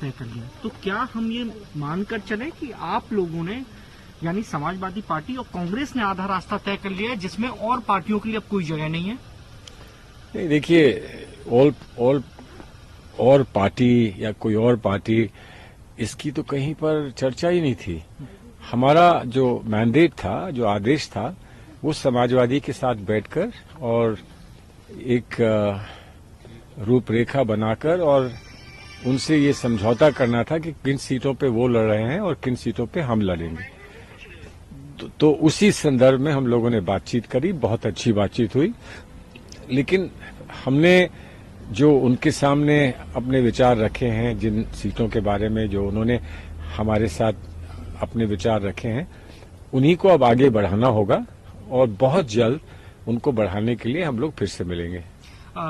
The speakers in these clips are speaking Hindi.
तय कर लिया, तो क्या हम ये मानकर चले कि आप लोगों ने यानी समाजवादी पार्टी और कांग्रेस ने आधा रास्ता तय कर लिया है जिसमें और पार्टियों के लिए अब कोई जगह नहीं है? नहीं, देखिए, और पार्टी या कोई और पार्टी, इसकी तो कहीं पर चर्चा ही नहीं थी। हमारा जो मैंडेट था, जो आदेश था, वो समाजवादी के साथ बैठकर और एक रूपरेखा बनाकर और उनसे ये समझौता करना था कि किन सीटों पे वो लड़ रहे हैं और किन सीटों पे हम लड़ेंगे। तो उसी संदर्भ में हम लोगों ने बातचीत करी, बहुत अच्छी बातचीत हुई। लेकिन हमने जो उनके सामने अपने विचार रखे हैं, जिन सीटों के बारे में जो उन्होंने हमारे साथ अपने विचार रखे हैं, उन्हीं को अब आगे बढ़ाना होगा और बहुत जल्द उनको बढ़ाने के लिए हम लोग फिर से मिलेंगे।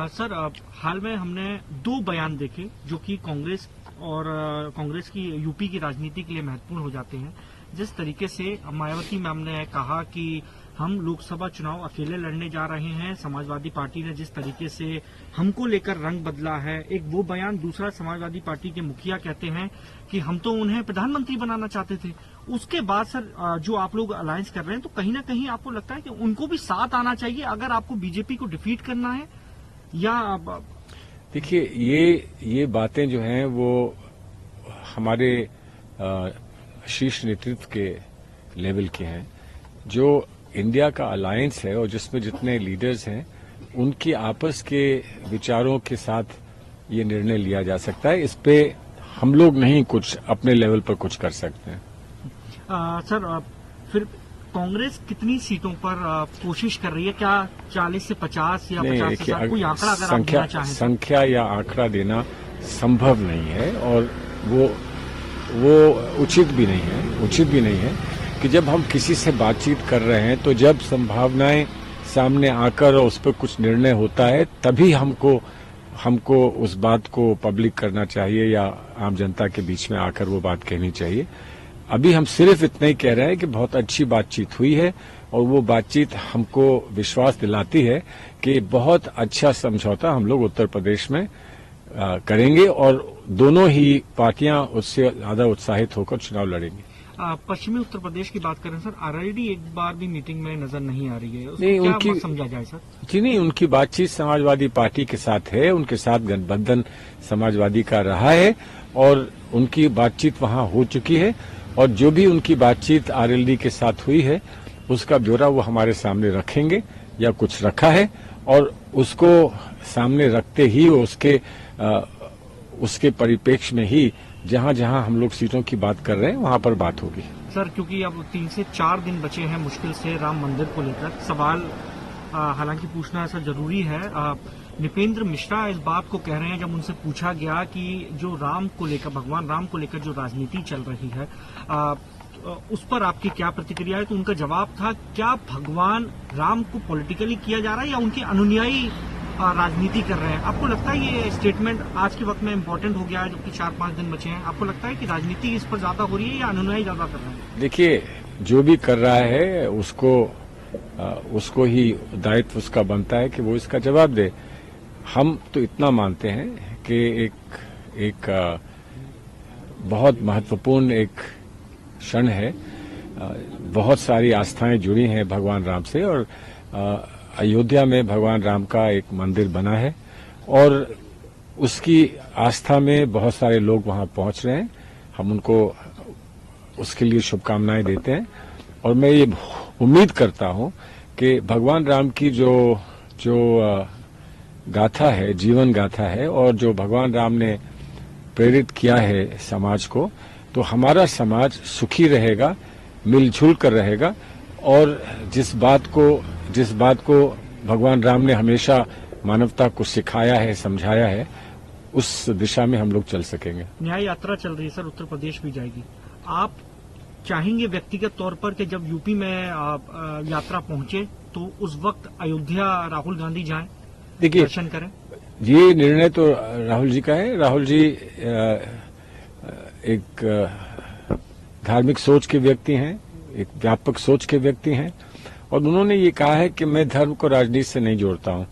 सर, हाल में हमने 2 बयान देखे जो कि कांग्रेस की यूपी की राजनीति के लिए महत्वपूर्ण हो जाते हैं। जिस तरीके से मायावती मैम ने कहा कि हम लोकसभा चुनाव अकेले लड़ने जा रहे हैं, समाजवादी पार्टी ने जिस तरीके से हमको लेकर रंग बदला है, एक वो बयान। दूसरा, समाजवादी पार्टी के मुखिया कहते हैं कि हम तो उन्हें प्रधानमंत्री बनाना चाहते थे। उसके बाद सर, जो आप लोग अलायंस कर रहे हैं, तो कहीं ना कहीं आपको लगता है कि उनको भी साथ आना चाहिए अगर आपको बीजेपी को डिफीट करना है, या? देखिए, ये बातें जो हैं वो हमारे शीर्ष नेतृत्व के लेवल के हैं। जो इंडिया का अलायंस है और जिसमें जितने लीडर्स हैं, उनकी आपस के विचारों के साथ ये निर्णय लिया जा सकता है। इस पे हम लोग नहीं कुछ अपने लेवल पर कुछ कर सकते हैं। सर, फिर कांग्रेस कितनी सीटों पर कोशिश कर रही है? क्या 40 से 50 या 50 से 60? कोई आंकड़ा अगर आप देना चाहें? संख्या या आंकड़ा देना संभव नहीं है और वो उचित भी नहीं है कि जब हम किसी से बातचीत कर रहे हैं, तो जब संभावनाएं सामने आकर उस पर कुछ निर्णय होता है, तभी हमको उस बात को पब्लिक करना चाहिए या आम जनता के बीच में आकर वो बात कहनी चाहिए। अभी हम सिर्फ इतना ही कह रहे हैं कि बहुत अच्छी बातचीत हुई है और वो बातचीत हमको विश्वास दिलाती है कि बहुत अच्छा समझौता हम लोग उत्तर प्रदेश में करेंगे और दोनों ही पार्टियां उससे ज्यादा उत्साहित होकर चुनाव लड़ेंगी। पश्चिमी उत्तर प्रदेश की बात करें सर, आरएलडी एक बार भी मीटिंग में नजर नहीं आ रही है। उसको नहीं, क्या उनकी समझा जाए सर? जी नहीं, उनकी बातचीत समाजवादी पार्टी के साथ है, उनके साथ गठबंधन समाजवादी का रहा है और उनकी बातचीत वहां हो चुकी है और जो भी उनकी बातचीत आरएलडी के साथ हुई है, उसका ब्यौरा वो हमारे सामने रखेंगे या कुछ रखा है और उसको सामने रखते ही उसके परिप्रेक्ष्य में ही जहां जहां हम लोग सीटों की बात कर रहे हैं वहां पर बात होगी। सर, क्योंकि अब 3 से 4 दिन बचे हैं मुश्किल से राम मंदिर को लेकर सवाल, हालांकि पूछना ऐसा जरूरी है। नृपेंद्र मिश्रा इस बात को कह रहे हैं, जब उनसे पूछा गया कि जो भगवान राम को लेकर जो राजनीति चल रही है, उस पर आपकी क्या प्रतिक्रिया है? तो उनका जवाब था, क्या भगवान राम को पॉलिटिकली किया जा रहा है या उनके अनुयायी राजनीति कर रहे हैं? आपको लगता है ये स्टेटमेंट आज के वक्त में इम्पोर्टेंट हो गया है, जबकि 4-5 दिन बचे हैं? आपको लगता है कि राजनीति इस पर ज्यादा हो रही है या अनुयायी ज्यादा कर रहे हैं? देखिए, जो भी कर रहा है उसको ही दायित्व उसका बनता है कि वो इसका जवाब दे। हम तो इतना मानते हैं कि एक बहुत महत्वपूर्ण एक क्षण है। बहुत सारी आस्थाएं जुड़ी हैं भगवान राम से और अयोध्या में भगवान राम का एक मंदिर बना है और उसकी आस्था में बहुत सारे लोग वहां पहुंच रहे हैं। हम उनको उसके लिए शुभकामनाएं देते हैं और मैं ये उम्मीद करता हूं कि भगवान राम की जो गाथा है, जीवन गाथा है और जो भगवान राम ने प्रेरित किया है समाज को, तो हमारा समाज सुखी रहेगा, मिलजुल कर रहेगा और जिस बात को भगवान राम ने हमेशा मानवता को सिखाया है, समझाया है, उस दिशा में हम लोग चल सकेंगे। न्याय यात्रा चल रही है सर, उत्तर प्रदेश भी जाएगी। आप चाहेंगे व्यक्तिगत तौर पर कि जब यूपी में यात्रा पहुंचे तो उस वक्त अयोध्या राहुल गांधी जाएं, देखिए, दर्शन करें? ये निर्णय तो राहुल जी का है। राहुल जी एक धार्मिक सोच के व्यक्ति हैं, एक व्यापक सोच के व्यक्ति हैं और उन्होंने ये कहा है कि मैं धर्म को राजनीति से नहीं जोड़ता हूं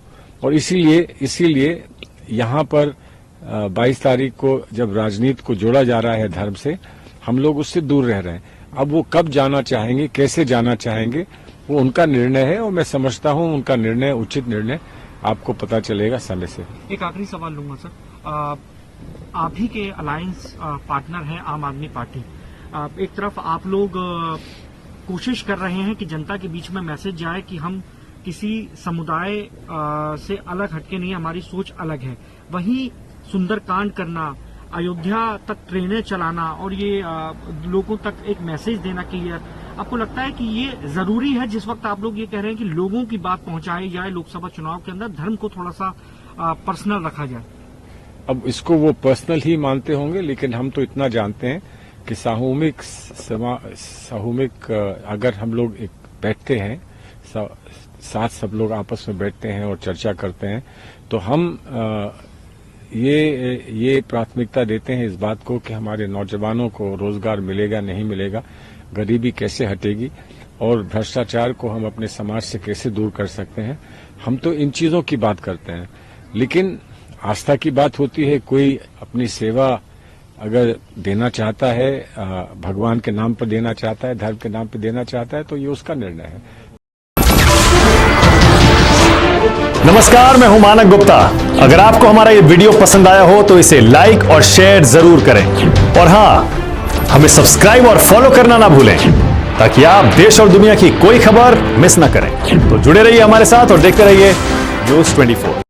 और इसीलिए यहाँ पर 22 तारीख को जब राजनीति को जोड़ा जा रहा है धर्म से, हम लोग उससे दूर रह रहे हैं। अब वो कब जाना चाहेंगे, कैसे जाना चाहेंगे, वो उनका निर्णय है और मैं समझता हूं उनका निर्णय उचित निर्णय आपको पता चलेगा समय से। एक आखिरी सवाल लूंगा सर, आप ही के अलायंस पार्टनर हैं आम आदमी पार्टी। एक तरफ आप लोग कोशिश कर रहे हैं कि जनता के बीच में मैसेज जाए कि हम किसी समुदाय से अलग हटके नहीं, हमारी सोच अलग है। वहीं सुंदरकांड करना, अयोध्या तक ट्रेनें चलाना और ये लोगों तक एक मैसेज देना क्लियर, आपको लगता है कि ये जरूरी है जिस वक्त आप लोग ये कह रहे हैं कि लोगों की बात पहुंचाई जाए, लोकसभा चुनाव के अंदर धर्म को थोड़ा सा पर्सनल रखा जाए? अब इसको वो पर्सनल ही मानते होंगे, लेकिन हम तो इतना जानते हैं कि सामूहिक अगर हम लोग एक बैठते हैं, साथ सब लोग आपस में बैठते हैं और चर्चा करते हैं, तो हम ये प्राथमिकता देते हैं इस बात को कि हमारे नौजवानों को रोजगार मिलेगा, नहीं मिलेगा, गरीबी कैसे हटेगी और भ्रष्टाचार को हम अपने समाज से कैसे दूर कर सकते हैं। हम तो इन चीजों की बात करते हैं, लेकिन आस्था की बात होती है। कोई अपनी सेवा अगर देना चाहता है, भगवान के नाम पर देना चाहता है, धर्म के नाम पर देना चाहता है, तो ये उसका निर्णय है। नमस्कार, मैं हूं मानक गुप्ता। अगर आपको हमारा ये वीडियो पसंद आया हो तो इसे लाइक और शेयर जरूर करें, और हां, हमें सब्सक्राइब और फॉलो करना ना भूलें ताकि आप देश और दुनिया की कोई खबर मिस ना करें। तो जुड़े रहिए हमारे साथ और देखते रहिए न्यूज़ 24।